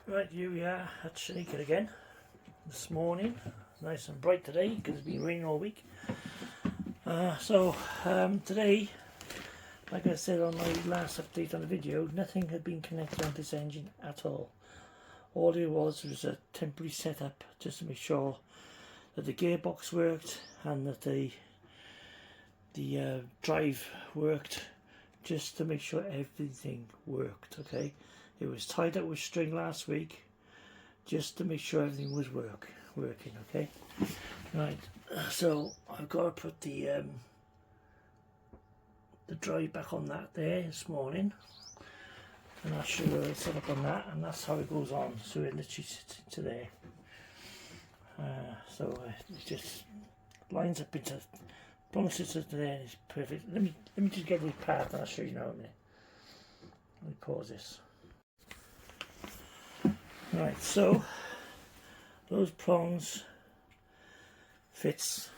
Right, here we are at Shanika again this morning. Nice and bright today because it's been raining all week. Today, like I said on my last update on the video, nothing had been connected on this engine at all. All it was a temporary setup just to make sure that the gearbox worked and that the drive worked, just to make sure everything worked. Okay, it was tied up with string last week just to make sure everything was working. Okay, right, so I've got to put the drive back on that there this morning, and I'll show you the setup on that, and that's how it goes on. So it literally sits into there. It just lines up into, sits into there, and it's perfect. Let me just get this part and I'll show you now. Let me pause this. Right, so those prongs fits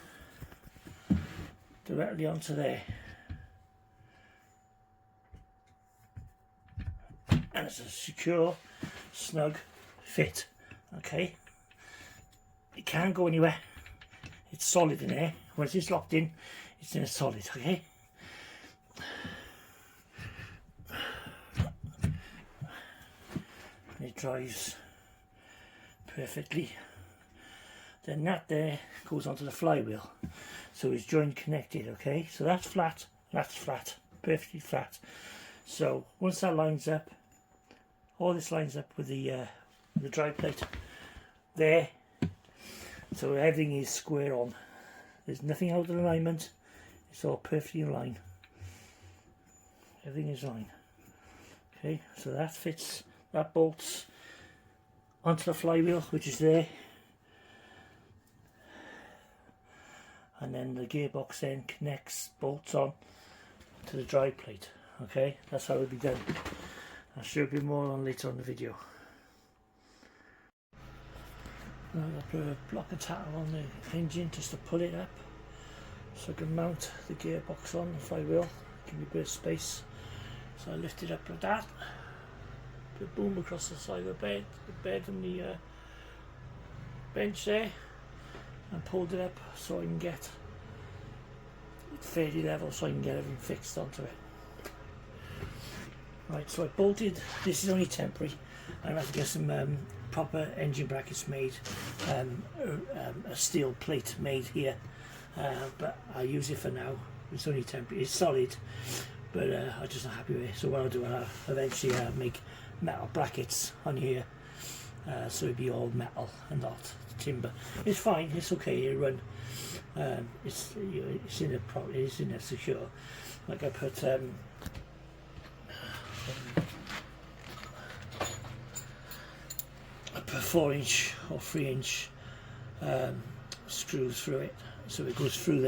directly onto there, and it's a secure, snug fit. Okay, it can't go anywhere. It's solid in there. Once it's locked in, it's in a solid. Okay. It drives perfectly. Then that there goes onto the flywheel, so it's joint connected. Okay, so that's flat, perfectly flat. So once that lines up, all this lines up with the drive plate there, so everything is square on. There's nothing out of alignment. It's all perfectly in line. Everything is line. Okay, so that fits. That bolts onto the flywheel, which is there, and then the gearbox then bolts on to the drive plate. Okay, that's how it'll be done. I'll show you a bit more on later on the video. Now I'll put a block of tackle on the engine just to pull it up, so I can mount the gearbox on the flywheel, give me a bit of space. So I lift it up like that. Put boom across the side of the bed and the bench there, and pulled it up so I can get it fairly level, so I can get everything fixed onto it. Right, so I bolted. This is only temporary. I have to get some proper engine brackets made, a steel plate made here, but I use it for now. It's only temporary. It's solid, but I'm just not happy with it. So what I'll do, I'll eventually make metal brackets on here, so it'd be all metal and not timber. It's fine, it's okay, it'll run. It's in a secure. Like I put a 4-inch or 3-inch screws through it, so it goes through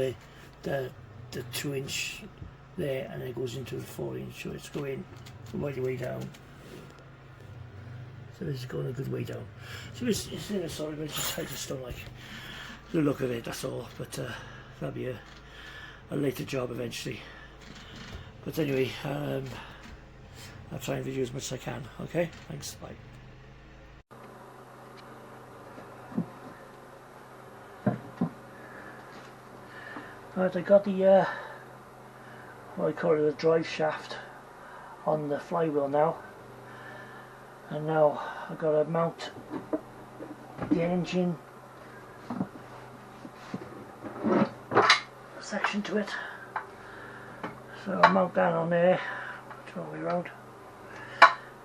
the 2-inch there, and then it goes into the 4-inch, so it's going right the way down. So it's going a good way down. So it's in a solid, but I just don't like the look of it, that's all. But that'll be a later job eventually. But anyway, I'll try and video as much as I can. Okay, thanks, bye. Right, I got the what I call it, the drive shaft on the flywheel now. And now I've got to mount the engine section to it. So I'll mount that on there, turn the way around,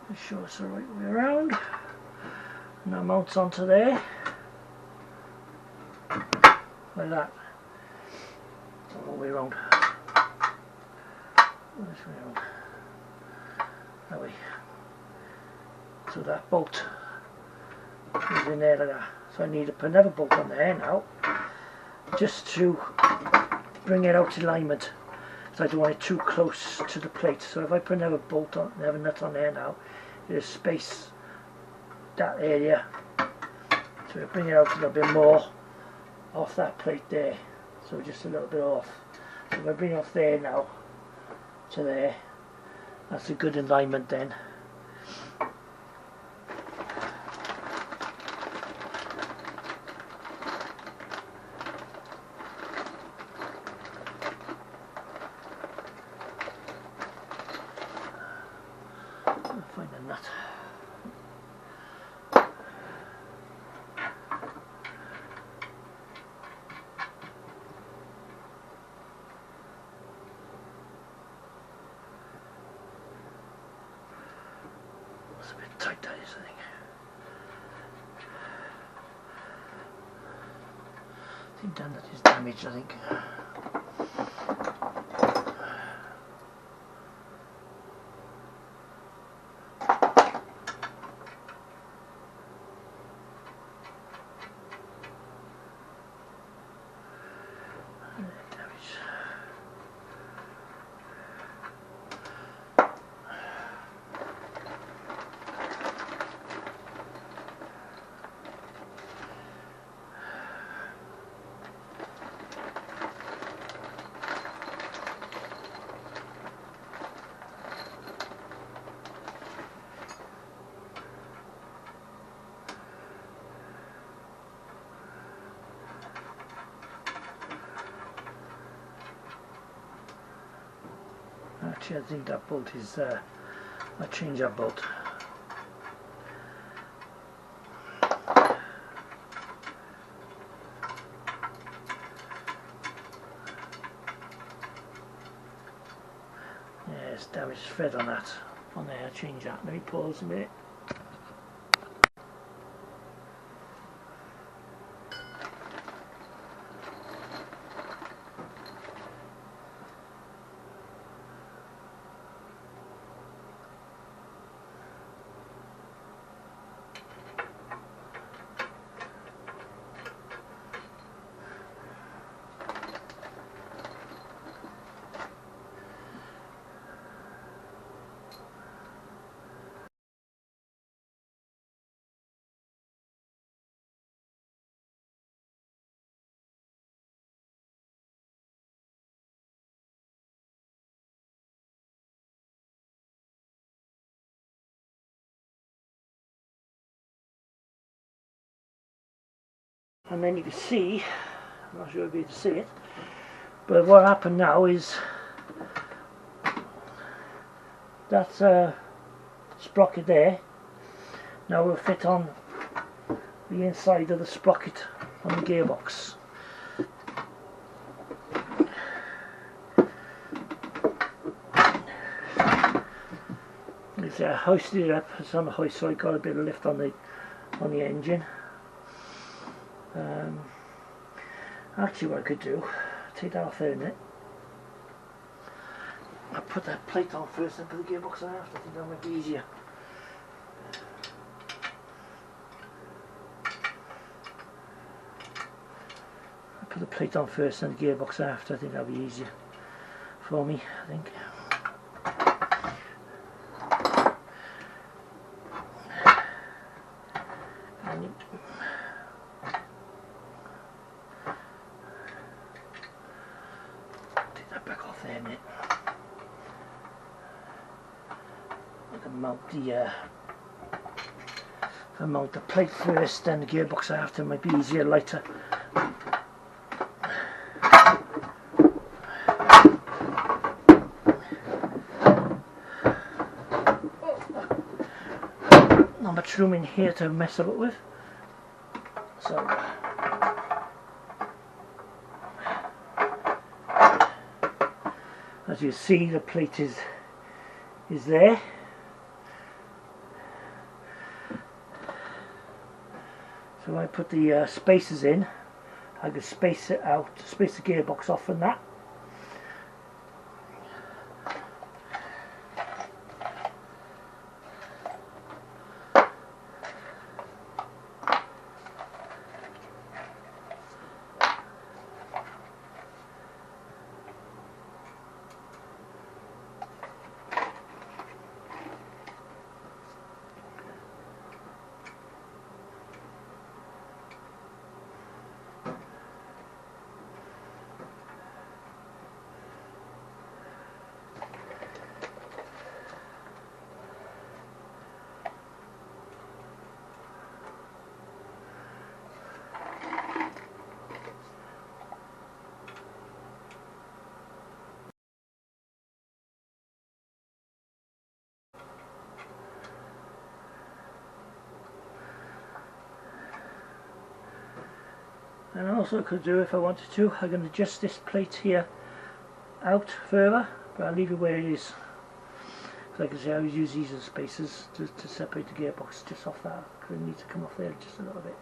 make sure it's the right way around, and that mounts onto there, like that, all the way around, this way around, that way. So that bolt is in there like that. So I need to put another bolt on there now, just to bring it out in alignment. So I don't want it too close to the plate. So if I put another bolt on, another nut on there now, there's space that area. So I bring it out a little bit more off that plate there. So just a little bit off. So if I bring it off there now to there, that's a good alignment then. tight that is, I think. I think then that is damaged, I think. Actually, I think that bolt is, I'll change that bolt. Yeah, it's damaged thread on that. On there, I'll change that. Let me pause a minute. And then you can see, I'm not sure if you can see it, but what happened now is that sprocket there now will fit on the inside of the sprocket on the gearbox. I hoisted it up, it's on the hoist, so I got a bit of lift on the engine. Actually, what I could do, take that off there in it. I'll put that plate on first and put the gearbox on after. I think that might be easier. I'll put the plate on first and the gearbox after. I think that'll be easier for me, I think. Mount the plate first, then the gearbox after. Might be easier, lighter. Not much room in here to mess up with, so as you see, the plate is there. So when I put the spacers in, I can space it out, space the gearbox off from that. And also could do, if I wanted to, I can adjust this plate here out further, but I'll leave it where it is. So like I say, I always use these as spacers to separate the gearbox just off that, because it needs to come off there just a little bit.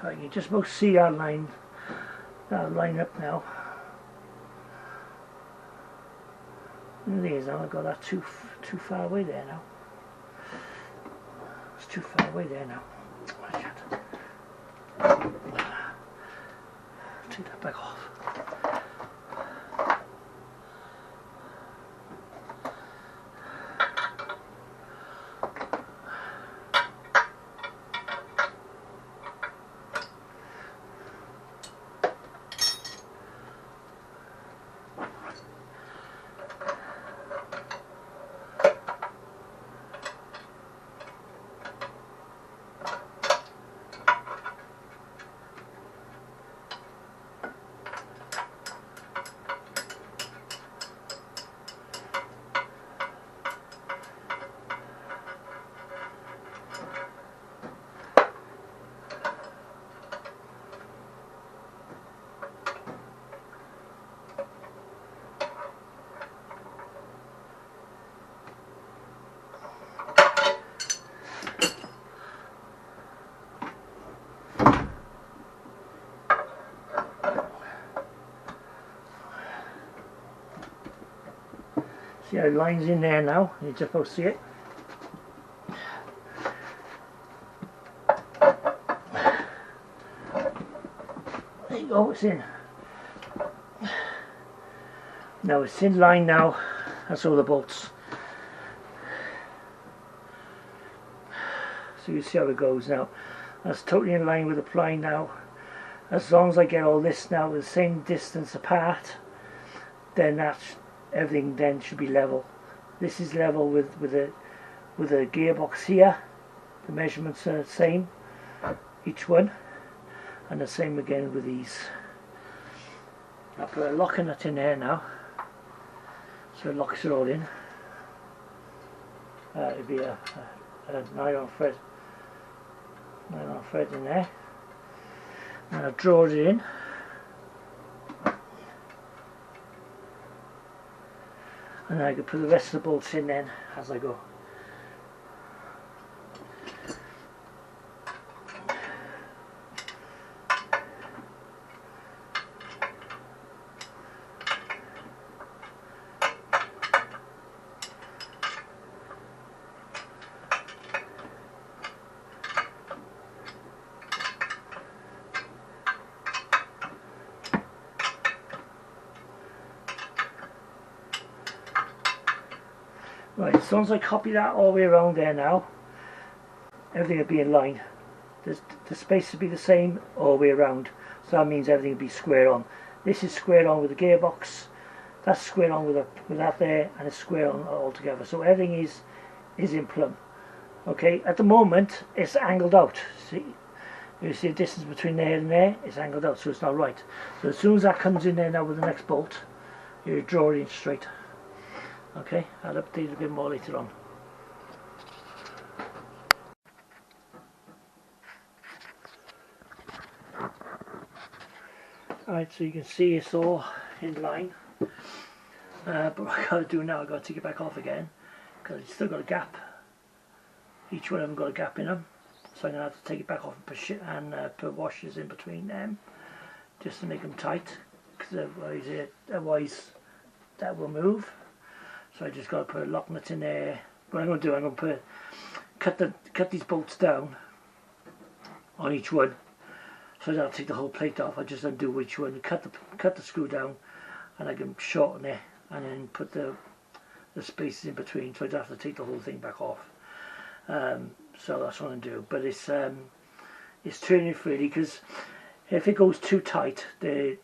Right, you just about see that line up now. And there it is now. I've got that too far away there now. It's too far away there now. I can't. Take that back off. See how the line's in there now, you just about see it. There you go, it's in. Now it's in line now, that's all the bolts. So you see how it goes now. That's totally in line with the ply now. As long as I get all this now the same distance apart, then that's everything then should be level. This is level with the gearbox here. The measurements are the same, each one, and the same again with these. I'll put a locking nut in there now, so it locks it all in. It'll be a nylon thread in there, and I've drawn it in. And I can put the rest of the bolts in then as I go. Right, as soon as I copy that all the way around there now, everything will be in line. The space will be the same all the way around, so that means everything will be square on. This is square on with the gearbox, that's square on with that there, and it's square on all together. So everything is in plumb. Okay, at the moment it's angled out. See, you see the distance between there and there, it's angled out, so it's not right. So as soon as that comes in there now with the next bolt, you draw it in straight. Okay, I'll update it a bit more later on. Alright, so you can see it's all in line. But what I've got to do now, I've got to take it back off again, because it's still got a gap. Each one of them got a gap in them. So I'm going to have to take it back off and put washers in between them, just to make them tight, because otherwise that will move. So I just got to put a lock nut in there. What I'm going to do, I'm going to cut these bolts down on each one. So I don't take the whole plate off. I just undo each one, cut the screw down, and I can shorten it, and then put the spaces in between, so I don't have to take the whole thing back off. So that's what I'm doing. But it's turning freely, because if it goes too tight, the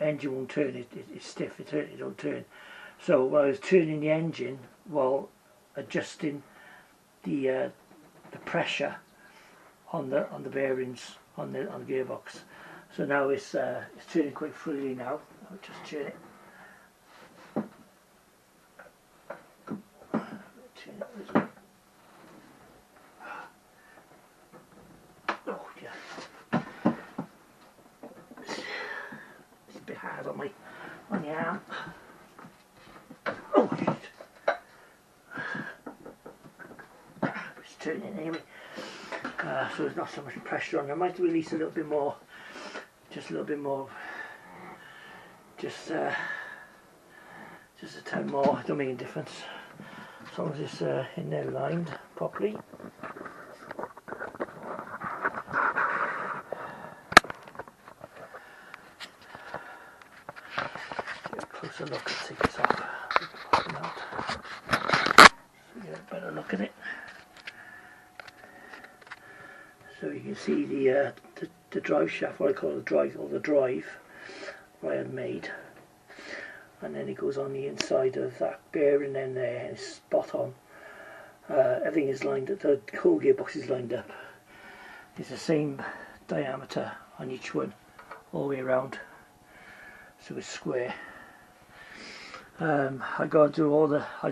engine won't turn. It's stiff. It don't turn. So while I was turning the engine, while adjusting the pressure on the bearings on the gearbox. So now it's turning quite freely now. I'll just turn it. Turn it this way. Oh yeah. It's a bit hard on the arm. Oh shit. It's turning anyway. So there's not so much pressure on. I might release a little bit more, just a little bit more, just a tad more. It don't make a difference as long as it's in there lined properly. Get a closer look. Take this off. So get a better look at it. So you can see the drive shaft, what I call the drive, or the drive, what I had made, and then it goes on the inside of that bearing in there, and it's spot on. Everything is lined up, the whole gearbox is lined up. It's the same diameter on each one, all the way around, so it's square. I got to do all the, I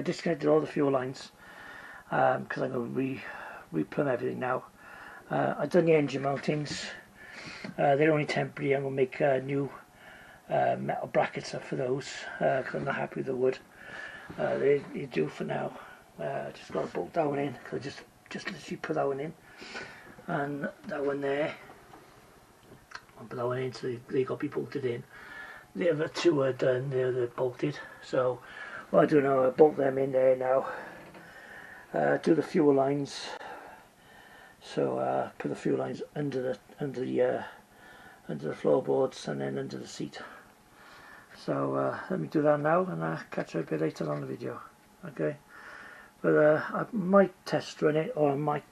disconnected all the fuel lines, because I'm going to replumb everything now. I've done the engine mountings. They're only temporary. I'm going to make new metal brackets up for those, because I'm not happy with the wood. They do for now. Just got to bolt that one in, because I just literally put that one in, and that one there, I'll put that one in, so they got to be bolted in. The other two are done, they're bolted. So what I do now, I bolt them in there now. Do the fuel lines. So put the fuel lines under the floorboards, and then under the seat. So let me do that now, and I'll catch you a bit later on the video. Okay, but I might test run it, or I might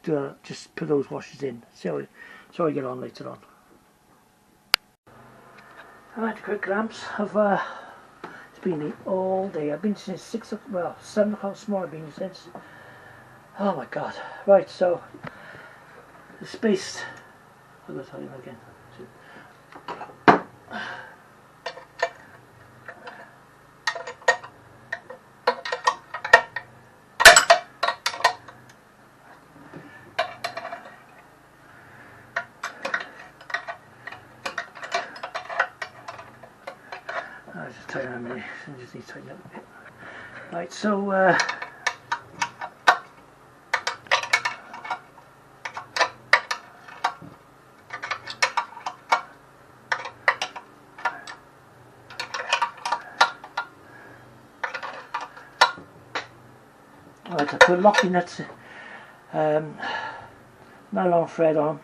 just put those washers in. So I get on later on. Alright, quick glance of it's been all day. I've been since 7 o'clock this morning. I've been since. Oh my god! Right, so. The space, I'm going to tell you again. I'll just tighten that a minute, I just need to tighten up a bit. Right, so right, I put locking nuts, nylon thread on.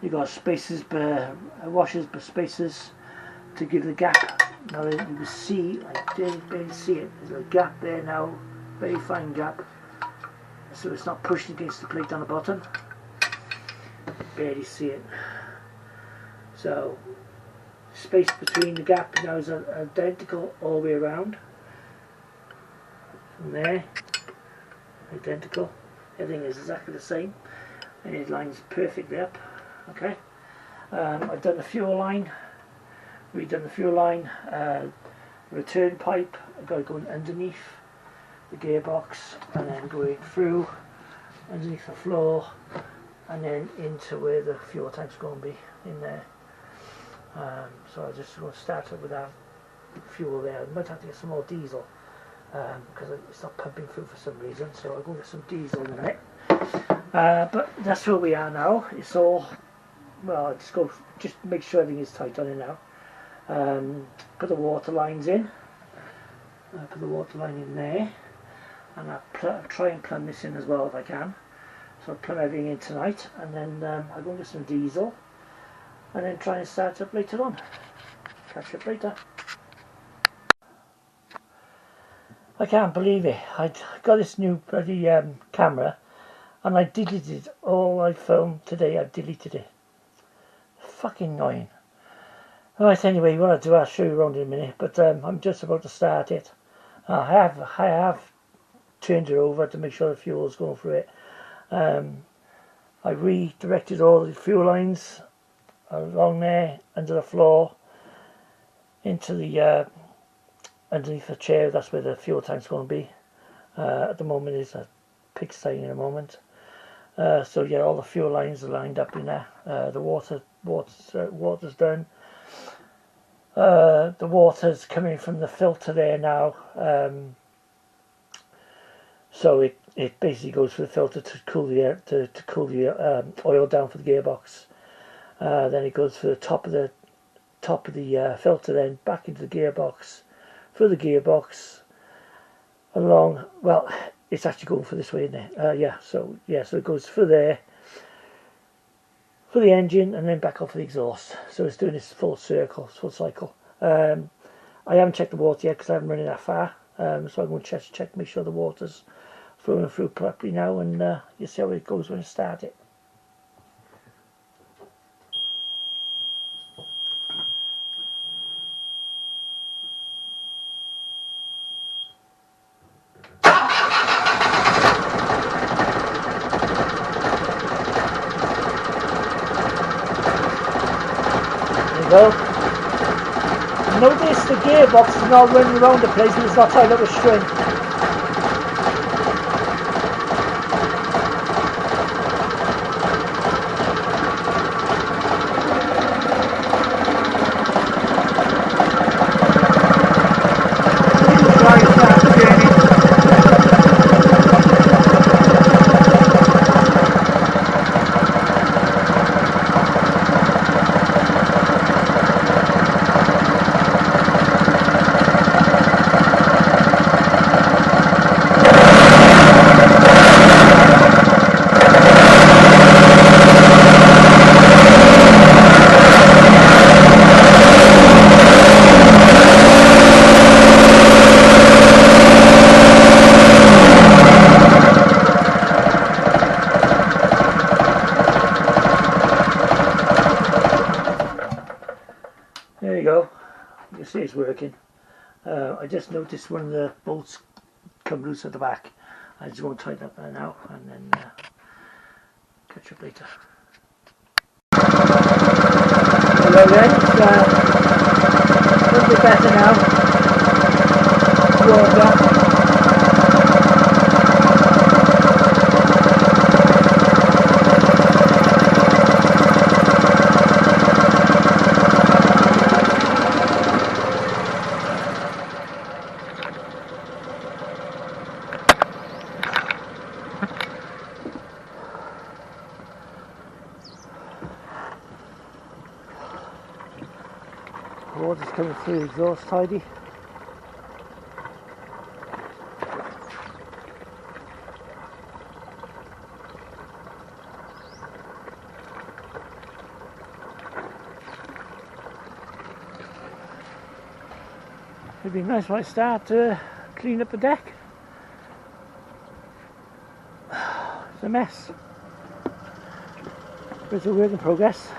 You got spaces, washers, but spaces to give the gap Now you can see, I didn't barely see it, there's a gap there now, very fine gap, so it's not pushing against the plate on the bottom. Barely see it. So space between the gap now is identical all the way around. From there, identical. Everything is exactly the same, and it lines perfectly up. Okay. I've done the fuel line. Redone the fuel line. Return pipe. I've got it going underneath the gearbox, and then going through underneath the floor, and then into where the fuel tank's going to be in there. So I'm just going to start it with that fuel there. I might have to get some more diesel because it's not pumping through for some reason, so I'll go get some diesel in a minute. But that's where we are now. It's all, well, just make sure everything is tight on it now. Put the water lines in. Put the water line in there, and I'll try and plumb this in as well if I can. So I'll plumb everything in tonight, and then I'll go and get some diesel, and then try and start up later on. Catch up later. I can't believe it. I got this new bloody camera, and I deleted all I filmed today. I've deleted it. Fucking annoying. Right, anyway, what I'll do, I'll show you around in a minute, but I'm just about to start it. I have turned it over to make sure the fuel's going through it. I redirected all the fuel lines along there, under the floor, into the underneath the chair. That's where the fuel tank's going to be. At the moment is a pigsty in a moment. So yeah, all the fuel lines are lined up in there. The water's done. The water's coming from the filter there now. So it basically goes through the filter to cool the air, to cool the oil down for the gearbox. Then it goes through the top of the filter, then back into the gearbox, through the gearbox, along. Well, it's actually going for this way, isn't it? Yeah. So it goes through there for the engine, and then back off the exhaust. So it's doing this full circle, full cycle. I haven't checked the water yet because I haven't run it that far. So I'm going to check, make sure the water's flowing through properly now, and you see how it goes when I start it. Notice the gearbox is not running around the place and it's not tied up with string. There you go. You see it's working. I just noticed one of the bolts come loose at the back. I just want to tighten up there now, and then catch up later. Hello then, it's a little bit better now. Warmed up. Water's coming through the exhaust tidy. it'd be nice when I start to clean up the deck. It's a mess. But it's a work in progress.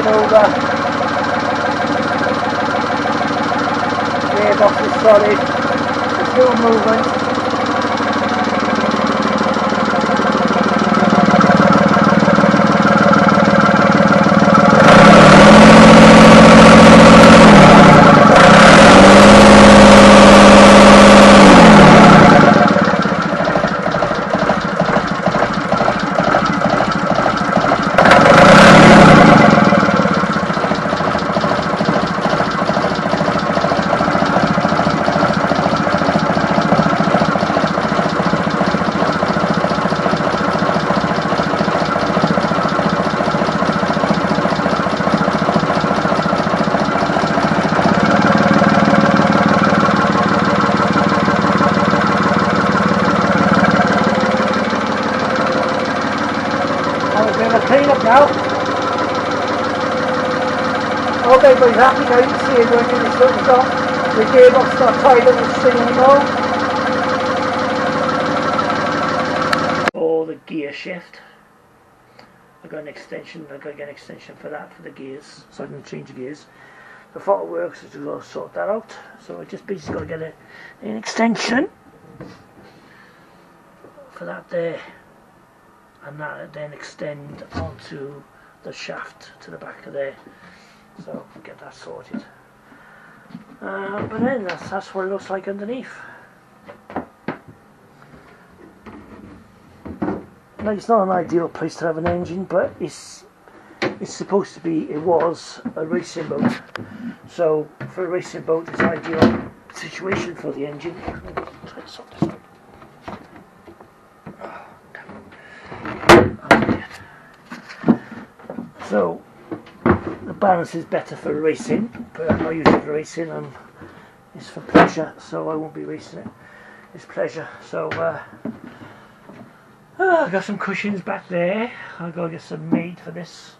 Over. Gearbox is solid. There's no movement. Clean up now. I hope everybody's happy now. You can see it going in the shut stop. The gearbox not tied up with the string anymore. Or the gear shift. I got an extension. I got to get an extension for that, for the gears, so I can change the gears. The photo works, so we'll sort that out. So I just basically got to get an extension for that there. And that then extend onto the shaft to the back of there, so get that sorted. But then that's what it looks like underneath. Now it's not an ideal place to have an engine, but it's supposed to be. It was a racing boat, so for a racing boat, it's an ideal situation for the engine. Try to sort this out. So the balance is better for racing, but I'm not using it for racing, it's for pleasure, so I won't be racing it. It's pleasure. So I've got some cushions back there. I've got to get some made for this.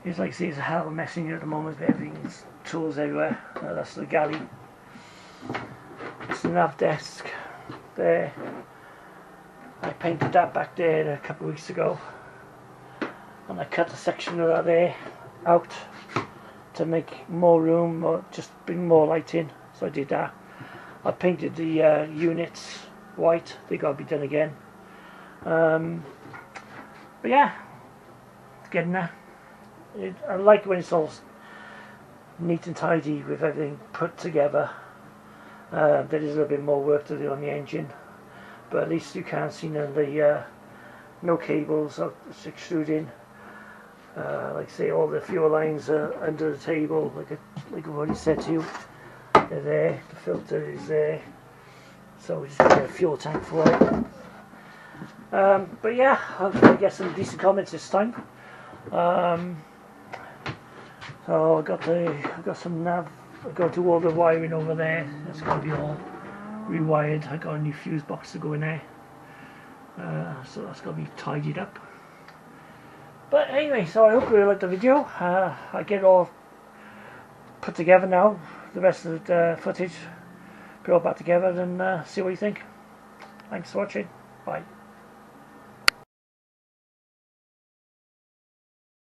It's like I say, it's a hell of a mess in here at the moment, but everything's tools everywhere. That's the galley. It's the nav desk there. I painted that back there a couple of weeks ago, and I cut a section of that there out to make more room, or just bring more light in, so I did that. I painted the units white. They got to be done again. But yeah, it's getting there. I like when it's all neat and tidy with everything put together. There is a little bit more work to do on the engine, but at least you can't see none of the no cables it's extruding. Like I say, all the fuel lines are under the table, like I've already said to you. They're there, the filter is there, so we just got a fuel tank for it. But yeah, hopefully get some decent comments this time. So I've got some nav. I've got to do all the wiring over there. It's going to be all rewired. I got a new fuse box to go in there, so that's got to be tidied up. But anyway, so I hope you liked the video. I get it all put together now. The rest of the footage, put it all back together and see what you think. Thanks for watching. Bye.